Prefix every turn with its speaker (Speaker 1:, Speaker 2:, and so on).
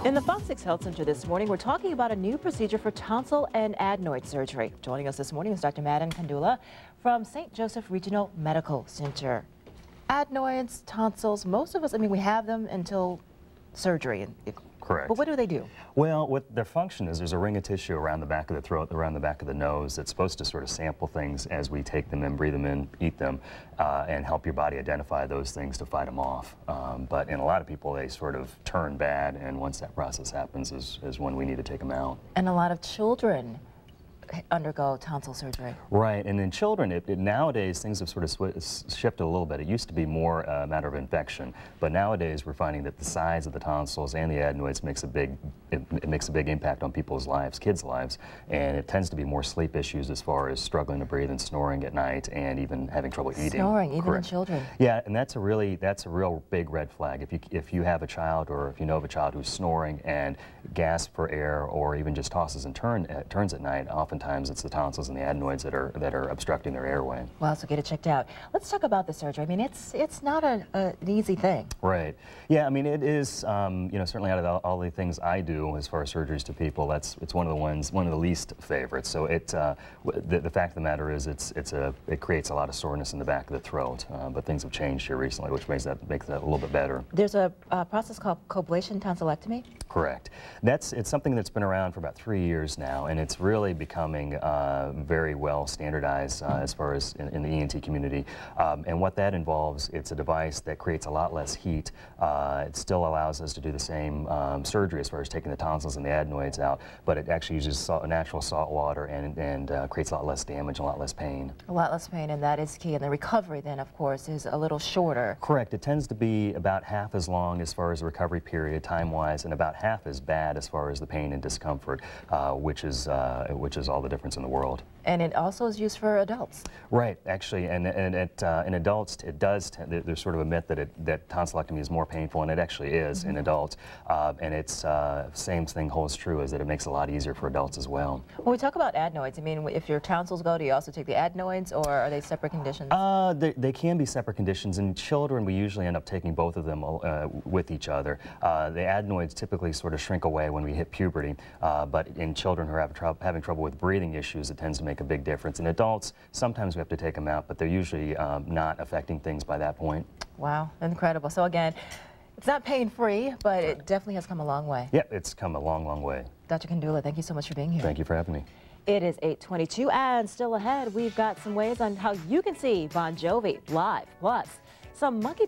Speaker 1: In the Fox 6 Health Center this morning, we're talking about a new procedure for tonsil and adenoid surgery. Joining us this morning is Dr. Madan Kandula from St. Joseph Regional Medical Center. Adenoids, tonsils, most of us, we have them until surgery.
Speaker 2: Correct.
Speaker 1: But what do they do?
Speaker 2: Well, what their function is, there's a ring of tissue around the back of the throat, around the back of the nose that's supposed to sort of sample things as we take them in, breathe them in, eat them, and help your body identify those things to fight them off. But in a lot of people, they sort of turn bad, and once that process happens is when we need to take them out.
Speaker 1: And a lot of children undergo tonsil surgery.
Speaker 2: Right, and in children, nowadays things have sort of shifted a little bit. It used to be more a matter of infection, but nowadays we're finding that the size of the tonsils and the adenoids makes a big impact on people's lives, kids' lives, and it tends to be more sleep issues as far as struggling to breathe and snoring at night, and even having trouble eating.
Speaker 1: Snoring, even in children.
Speaker 2: Yeah, and that's a real big red flag. If you have a child, or if you know of a child who's snoring and gasps for air, or even just tosses and turns at night, oftentimes it's the tonsils and the adenoids that are obstructing their airway.
Speaker 1: Well, so get it checked out. Let's talk about the surgery. It's not an easy thing.
Speaker 2: Right. Yeah, it is. Certainly out of all the things I do as far as surgeries to people, it's one of the least favorites. So the fact of the matter is it creates a lot of soreness in the back of the throat. But things have changed here recently, which makes that a little bit better.
Speaker 1: There's a process called Coblation Tonsillectomy.
Speaker 2: Correct. It's something that's been around for about 3 years now, and it's really becoming very well standardized as far as in the ENT community. And what that involves, it's a device that creates a lot less heat. It still allows us to do the same surgery as far as taking the tonsils and the adenoids out, but it actually uses natural salt water and creates a lot less damage, a lot less pain. A lot less pain, and that is key. And the recovery then, of course, is a little shorter. Correct. It tends to be about half as long as far as the recovery period, time-wise, and about half as bad as far as the pain and discomfort, which is all the difference in the world. And it also is used for adults. Right, actually, and in adults, there's sort of a myth that tonsillectomy is more painful, and it actually is in adults. And it's same thing holds true, is that it makes it a lot easier for adults as well. When we talk about adenoids, if your tonsils go, do you also take the adenoids, or are they separate conditions? They can be separate conditions. In children, we usually end up taking both of them with each other. The adenoids typically sort of shrink away when we hit puberty, but in children who are having trouble with breathing issues, it tends to make a big difference. In adults, sometimes we have to take them out, but they're usually not affecting things by that point. Wow, incredible. So again, it's not pain-free, but it definitely has come a long way. Yeah, it's come a long, long way. Dr. Kandula, thank you so much for being here. Thank you for having me. It is 8:22, and still ahead, we've got some ways on how you can see Bon Jovi live, plus some monkey